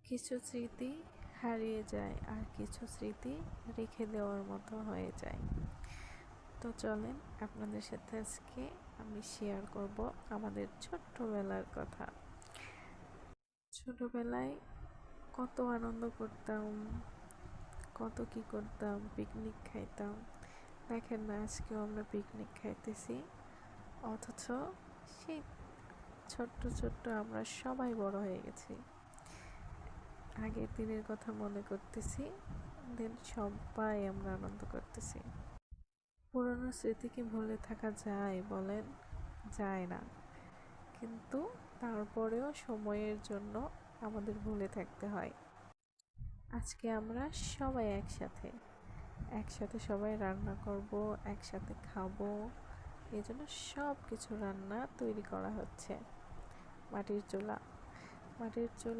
কিছু স্মৃতি হারিয়ে যায় আর কিছু স্মৃতি রেখে দেওয়ার মতো হয়ে যায়। তো চলেন আপনাদের সাথে আজকে আমি শেয়ার করব আমাদের ছোট্টবেলার কথা। ছোটবেলায় কত আনন্দ করতাম, কত কি করতাম, পিকনিক খাইতাম। দেখেন না আজকেও আমরা পিকনিক খাইতেছি, অথচ সেই ছোট্ট ছোট্ট আমরা সবাই বড় হয়ে গেছি। আগের দিনের কথা মনে করতেছি, দেন সবাই আমরা আনন্দ করতেছি। পুরনো স্মৃতি কি ভুলে থাকা যায় বলেন? যায় না। কিন্তু তারপরেও সময়ের জন্য আমাদের ভুলে থাকতে হয়। আজকে আমরা সবাই একসাথে একসাথে সবাই রান্না করব, একসাথে খাবো। এই জন্য সব কিছু রান্না তৈরি করা হচ্ছে। মাটির চুলা, মাটির চুলা